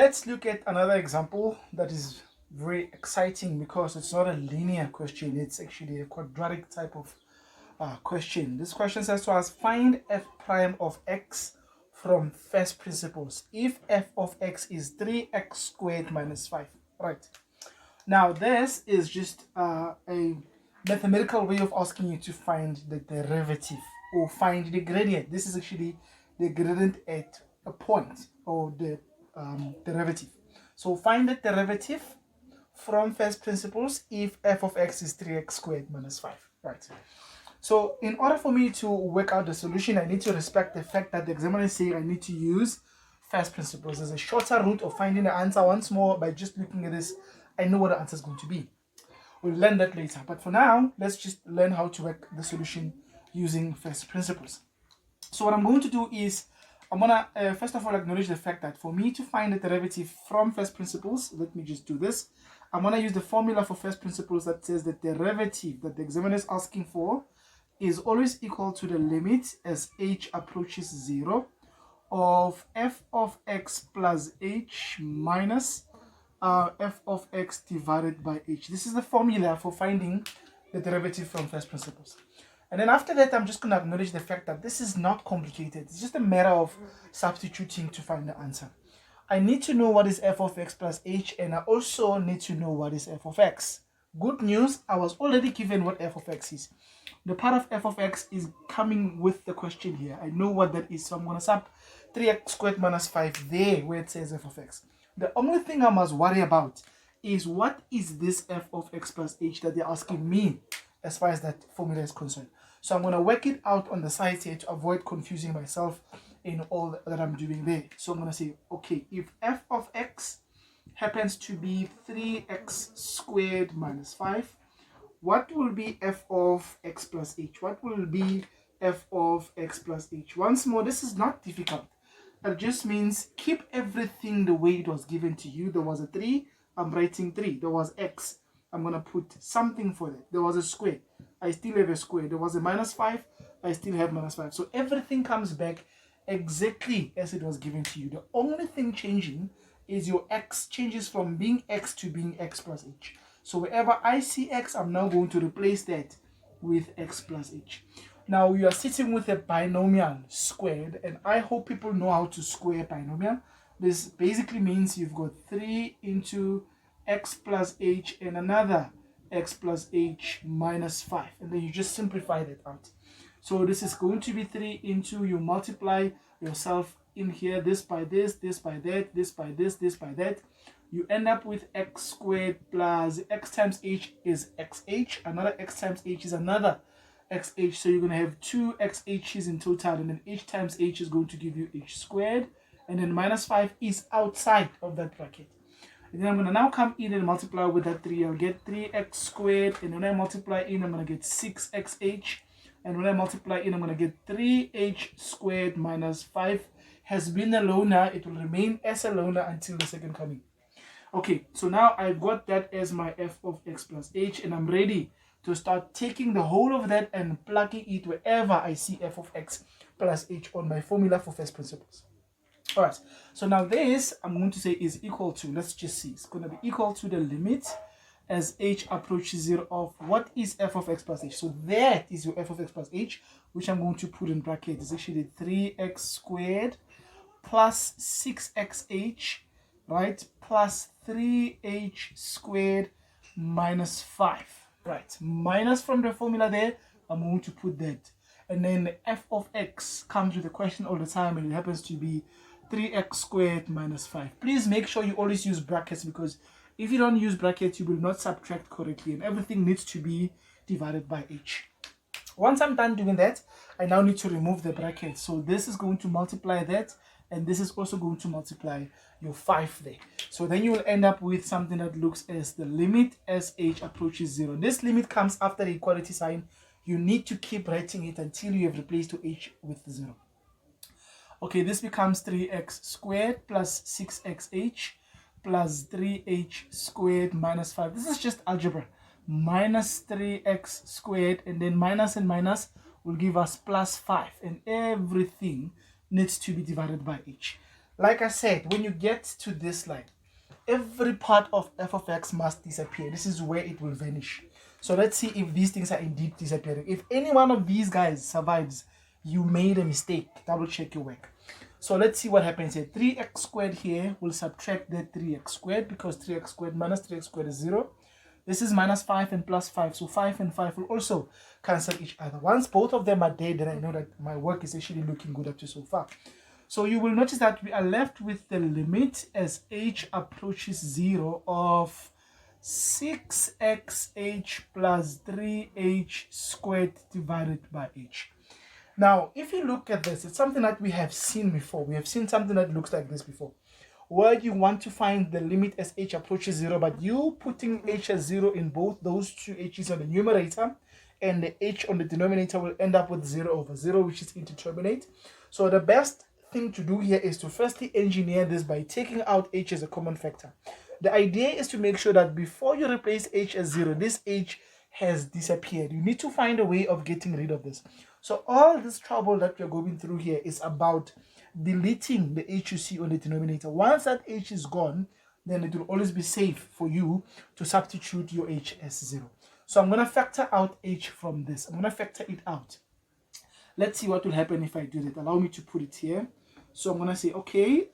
Let's look at another example that is very exciting because it's not a linear question, it's actually a quadratic type of question. This question says to us, find f prime of x from first principles if f of x is 3x squared minus 5. Right. Now, this is just a mathematical way of asking you to find the derivative or find the gradient. This is actually the gradient at a point, or the derivative. So find the derivative from first principles if f of x is 3x squared minus 5. Right. So in order for me to work out the solution, I need to respect the fact that the examiner is saying I need to use first principles. There's a shorter route of finding the answer. Once more, by just looking at this, I know what the answer is going to be. We'll learn that later. But for now, let's just learn how to work the solution using first principles. So what I'm going to do is, I'm going to first of all acknowledge the fact that for me to find the derivative from first principles, let me just do this. I'm going to use the formula for first principles that says the derivative that the examiner is asking for is always equal to the limit as h approaches 0 of f of x plus h minus f of x divided by h. This is the formula for finding the derivative from first principles. And then after that, I'm just going to acknowledge the fact that this is not complicated. It's just a matter of substituting to find the answer. I need to know what is f of x plus h, and I also need to know what is f of x. Good news, I was already given what f of x is. The part of f of x is coming with the question here. I know what that is, so I'm going to sub 3x squared minus 5 there where it says f of x. The only thing I must worry about is what is this f of x plus h that they're asking me as far as that formula is concerned. So I'm going to work it out on the side here to avoid confusing myself in all that I'm doing there. So I'm going to say, okay, if f of x happens to be 3x squared minus 5, what will be f of x plus h? What will be f of x plus h? Once more, this is not difficult. It just means keep everything the way it was given to you. There was a 3, I'm writing 3. There was x, I'm going to put something for that. There was a square, I still have a square. There was a minus 5, I still have minus 5. So everything comes back exactly as it was given to you. The only thing changing is your x changes from being x to being x plus h. So wherever I see x, I'm now going to replace that with x plus h. Now you are sitting with a binomial squared, and I hope people know how to square binomial. This basically means you've got 3 into x plus h and another x plus h minus 5, and then you just simplify that out. So this is going to be 3 into, you multiply yourself in here, this by this, this by that, this by this, this by that. You end up with x squared plus x times h is xh. Another x times h is another xh. So you're going to have 2 xh's in total, and then h times h is going to give you h squared. And then minus 5 is outside of that bracket. And then I'm going to now come in and multiply with that 3. I'll get 3x squared. And when I multiply in, I'm going to get 6xh. And when I multiply in, I'm going to get 3h squared minus 5 has been a loner. It will remain as a loner until the second coming. Okay, so now I've got that as my f of x plus h, and I'm ready to start taking the whole of that and plugging it wherever I see f of x plus h on my formula for first principles. All right, so now this I'm going to say is equal to, let's just see, it's going to be equal to the limit as h approaches 0 of what is f of x plus h. So that is your f of x plus h, which I'm going to put in brackets. It's actually 3x squared plus 6xh, right, plus 3h squared minus 5, right, minus from the formula there, I'm going to put that. And then the f of x comes with a question all the time, and it happens to be 3x squared minus 5. Please make sure you always use brackets, because if you don't use brackets, you will not subtract correctly, and everything needs to be divided by h. Once I'm done doing that, I now need to remove the bracket. So this is going to multiply that, and this is also going to multiply your 5 there. So then you will end up with something that looks as the limit as h approaches 0. This limit comes after the equality sign. You need to keep writing it until you have replaced your h with 0. Okay, this becomes 3x squared plus 6xh plus 3h squared minus 5. This is just algebra. Minus 3x squared, and then minus and minus will give us plus 5, and everything needs to be divided by h. Like I said, when you get to this line, every part of f of x must disappear. This is where it will vanish. So let's see if these things are indeed disappearing. If any one of these guys survives, you made a mistake. Double check your work. So let's see what happens here. 3x squared here will subtract that 3x squared, because 3x squared minus 3x squared is 0. This is minus 5 and plus 5. So 5 and 5 will also cancel each other. Once both of them are dead, then I know that my work is actually looking good up to so far. So you will notice that we are left with the limit as h approaches 0 of 6xh plus 3h squared divided by h. Now, if you look at this, it's something that we have seen before. We have seen something that looks like this before, where you want to find the limit as h approaches 0, but you putting h as 0 in both those two h's on the numerator, and the h on the denominator will end up with 0 over 0, which is indeterminate. So the best thing to do here is to firstly engineer this by taking out h as a common factor. The idea is to make sure that before you replace h as 0, this h has disappeared. You need to find a way of getting rid of this. So all this trouble that we're going through here is about deleting the h you see on the denominator. Once that h is gone, then it will always be safe for you to substitute your h as 0. So I'm going to factor out h from this. I'm going to factor it out. Let's see what will happen if I do that. Allow me to put it here. So I'm going to say, okay,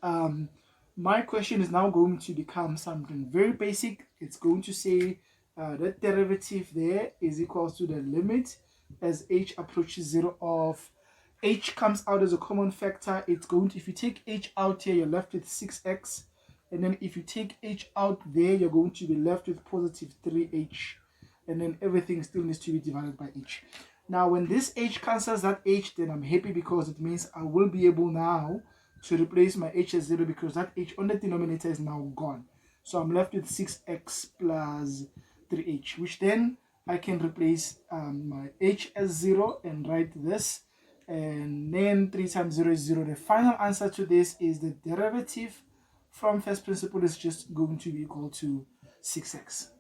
my question is now going to become something very basic. It's going to say that derivative there is equal to the limit as h approaches 0 of h comes out as a common factor. It's going to, if you take h out here, you're left with 6x. And then if you take h out there, you're going to be left with positive 3h. And then everything still needs to be divided by h. Now, when this h cancels that h, then I'm happy, because it means I will be able now to replace my h as 0, because that h on the denominator is now gone. So I'm left with 6x plus 3h, which then I can replace my h as 0 and write this. And then 3 times 0 is 0. The final answer to this is the derivative from first principle is just going to be equal to 6x.